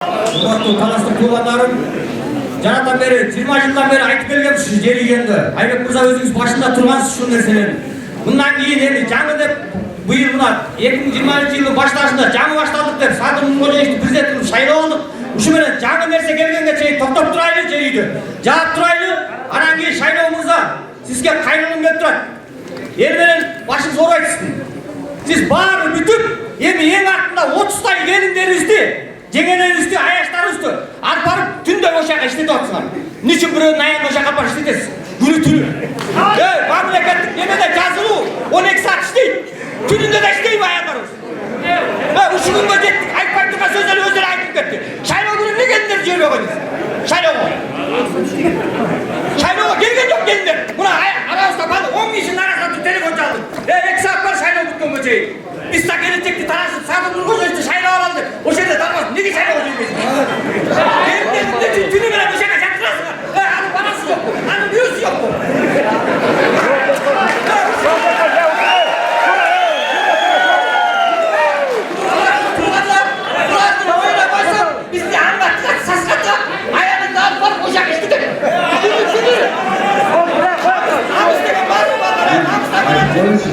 Урматтуу таластык туугандарым, жанатан бери 20 жылдан бери айтып келгенбиз желигенди. Айбек мырза өзүңүз башында тургансыз ушул нерселерди. Мындан кийин эми жаңы деп быйыл мына 2020-жылдын башташында жаңы башталдык деп Садыр Нуркожоевди президент кылып шайлап алдык. Ушу менен жаңы нерсе келгенге чейин токтоп турайлы жер үйдө. Жаап турайлы, анан кийин шайлообузда сизге кайрылгым келип турат. Эл менен башыңыз оорайт. Сиз баары бүтүп, эми эң артында 30 келиндерибизди, жеңелерибизди, аяштарыбызды алып барып түндө ошака иштетип атсыңар. Эмне үчүн бирөөнүн аягына ошака барып иштетесиз? Күнү түнү. Мамлекеттик немеде жазылуу 12 саат иштейт. Түнүндө да иштейби аялдарыбыз? Ушул күнгө жеттик, айтпай турган сөздөрдү өздөрү айтып кетти. Шайлоо күнү эмне келиндер жибербей койдуңуз? Шайлоого келген жок келиндер. Мына арабызда балы 10 кишинин арасында телефон чалдым. 2 саат бар шайлоо бүткөнгө чейин. Биз да келечекти тарашып Садыр Нуркожоевди шайлап алалы деп. Ошол жерде дарбаз неге шайлоого жүрбөйсүз? Келиндерди түнү менен ошока жаткырасыңар. Анын барасы жокпу, анын бүйөсү жокпу.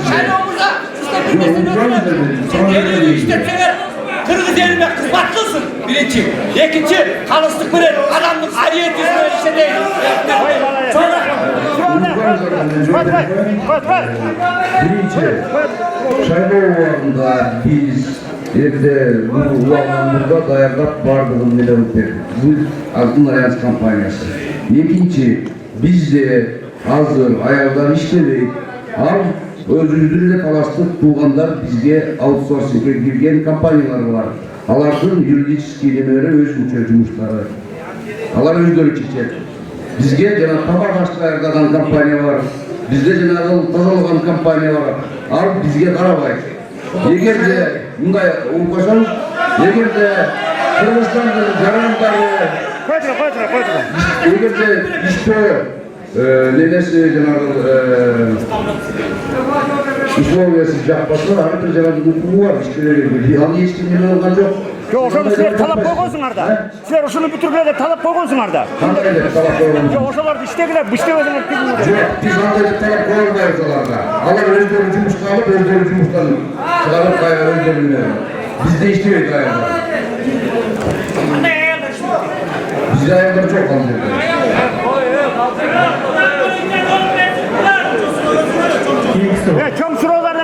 Şaynoğumuzda sistem işletseler Kırgız eline kızmat kılsın birinci. İkinci, kalıslık bilen adamlık ariyet yüzüne işleteyin. Birinci, Şaynoğu'nda biz evde bu ulanlarında dayarlap vardığını bile öperiz. Bu Altın Allians kampanyası. İkinci, biz de hazır ayardan işledik. Özümüzde kalastık tuğanlar bizge outsourcing'e girgen kampanyalar var. Alardın yuridik kelimeleri özünce cumhurları. Alar özleri çiçek. Bizge cenab tabak açtılardan kampanya var. Bizde cenab tazalagan kampanya var. Al bizge karabay. Eğer de bunday olmasan, eğer de Kırgızistan'da jarımları, eğer de işte nenesi cenab условиясыз жаппасына ары жаңағы hukuku var işte ал ешкімнен алған жоқ. Жоқ, ошону силер талап койгонсуңар да. Силер ушуну бүтүргүлө деп талап койгонсуңар да. Кандай деп талап койгон? Жоқ, ошолорду иштегиле, иштебедиңер кимге? Жоқ, биз андай деп талап койбойбуз аларга. Алар өздөрү жумушка алып, өздөрү жумуштан чыгарып кайра өздөрүнө. Бизде иштебейт аялдар. Бизде аялдар жок ал жерде. Чоң суроо бар